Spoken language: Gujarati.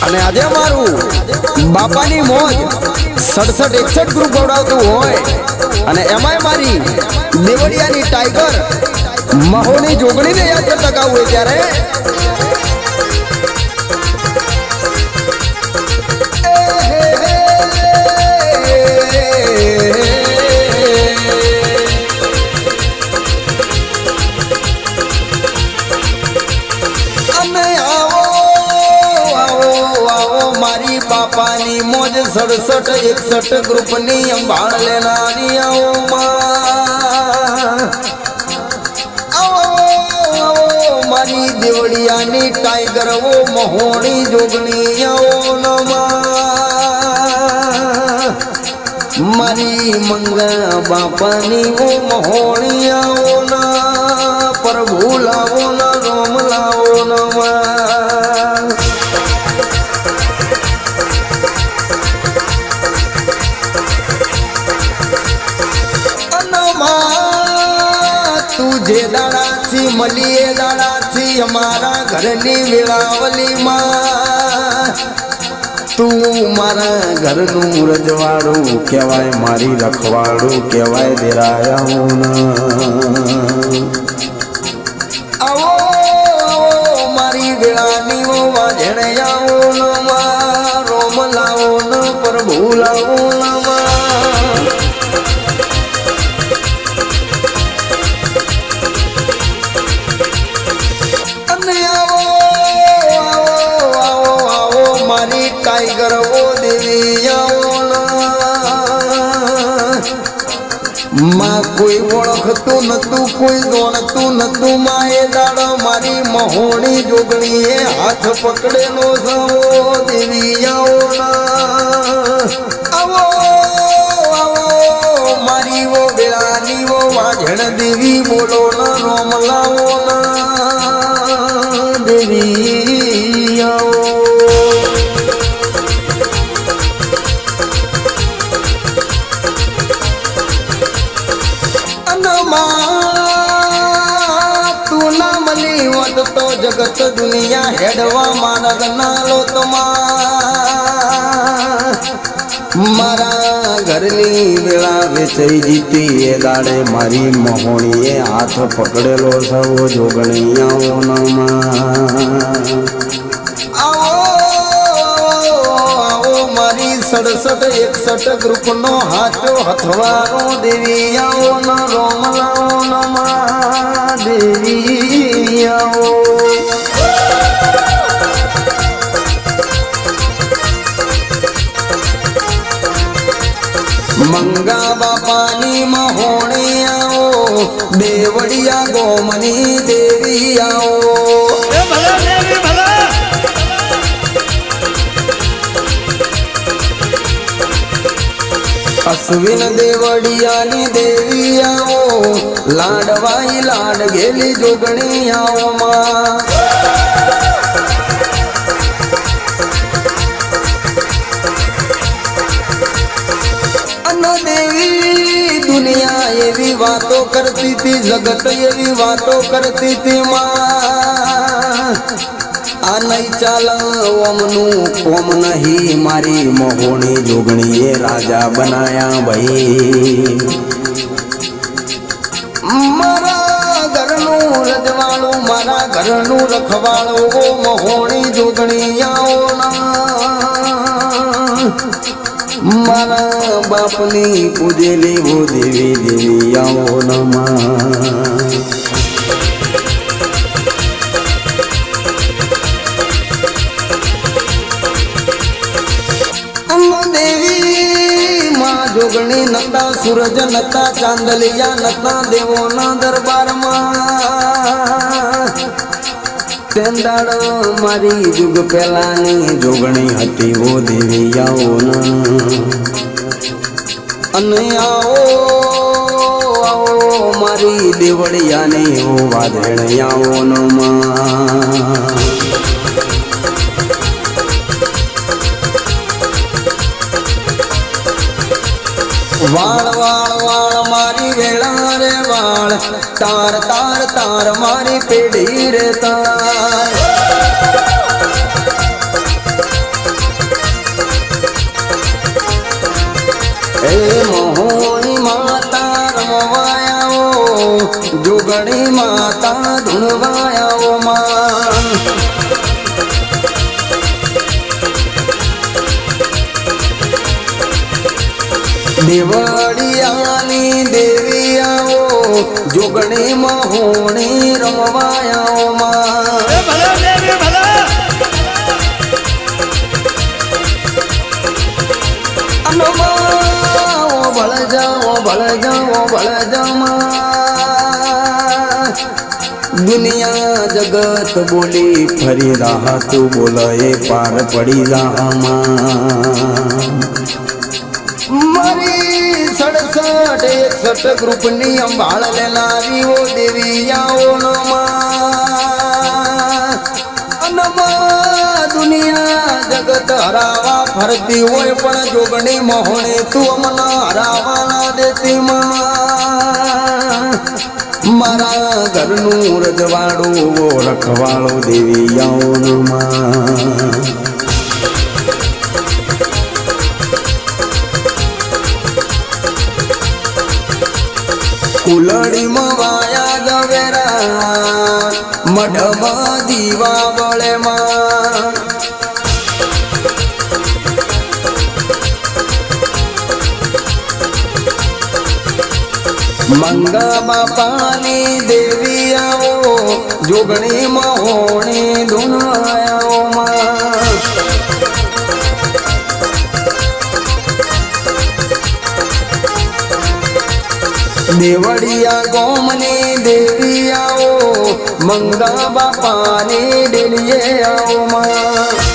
અને આજે મારું બાપાની મોજ 67-61 ગ્રુપ ગવડાવતું હોય અને એમાંય મારી દેવળિયાની ટાઈગર મહોની જોગણીને યાદ કરતા ગાવું હોય ત્યારે બાપાની મોજ 67-61 ગ્રુપની સંભાળ લેનારી મારી દેવળિયાની ટાઈગર ઓ મહોણી જોગણી મારી મંગા બાપાની ઓ મહોણી પ્રભુ લાવો ના રોમ લાવો નમા तुझे दाड़ाची मलिए दाड़ाची हमारा घरनी वेळावली मां तू मारा घरનું રજવાડું કહેવાય મારી રખવાડું કહેવાય દેરાયા આવો આવો મારી વેળાની ઓ વાજણે આવો નમા રોમ લાવો ન પ્રભુ લાવો નમા टाइगर वो देवी मां कोई ओळखતું નતું કોઈ જોણતું નતું માએ દાડો મારી મહોણી જોગણીએ હાથ પકડેલો સવો દેવી આવો આવો મારી વો વેળાની વો વાજણ દેવી બોલો ના રોમ લાવો ના દેવી આવો तो जगत दुनिया हेडवा मानग नालो मारा घरनी वेळा वेचाई जीती ए दाड़े मारी महोणीए हाथ पकड़ेलो सवो जोगणियाओ आओ मारी 67-61 ग्रुप नो हाथो हथवारो देवी आओ न रोम लाओ नमा देवी मंगा बापानी महोणी आओ देवड़िया गोमनी देवी आओ अश्विन देवड़ियानी देवी आओ लाडवाई लाड गेली जोगणी आओ मां दुनिया एवी बातों करती थी जगत एवी बातों करती थी मां आ नहीं चाल ओमनु कोम नहीं मारी महोणी जोगणीए राजा बनाया भाई मारा घरनु रजवाड़ो मारा घरनु रखवाड़ो ओ महोणी जोगणियाओ ना मारा बापनी पूजेली वो देवी देवी आओ नमा देवी माँ जोगणी नता सूरज नता चांदलिया नता देवो ना दरबार तेंदाड़ मारी जुग पेलानी जोगणी हती वो देवी आओ ना अने आओ आओ मारी देवड़ियानी वो वादण आओ नमा वाल वाल वाल मारी वेला रे વાળ તાર તાર તાર મારી પેઢી રે તાર એ મોહની માતા રમવાયાઓ જોગણી માતા ધૂણવાયાઓ માં દેવળિયાની દેવી આવો જોગણી મહોણી રમવાયાઓ માં ભળ જાઓ દુનિયા જગત બોલી ફરી રાહ તું બોલાય પાર પડી રાહમાં મારી 67 ગ્રુપની અંબાળ લેનારી ઓ દેવી આવો દુનિયા જગત હરાવા ફરતી હોય પણ જોગણી મોહણે તું અમને હરાવા ના દેતી મારા ઘરનું રજવાડું રખવાળો દેવી આવો કુલડીમાં વાયા ગવેરા મઢમાં દીવા બળેમાં મંગા બાપાની દેવી આવો જોગણી મહોણી ધૂણાયાઓ માં દેવળિયા ગોમની દેવી આવો મંગા બાપાની ડેલીએ આવો માં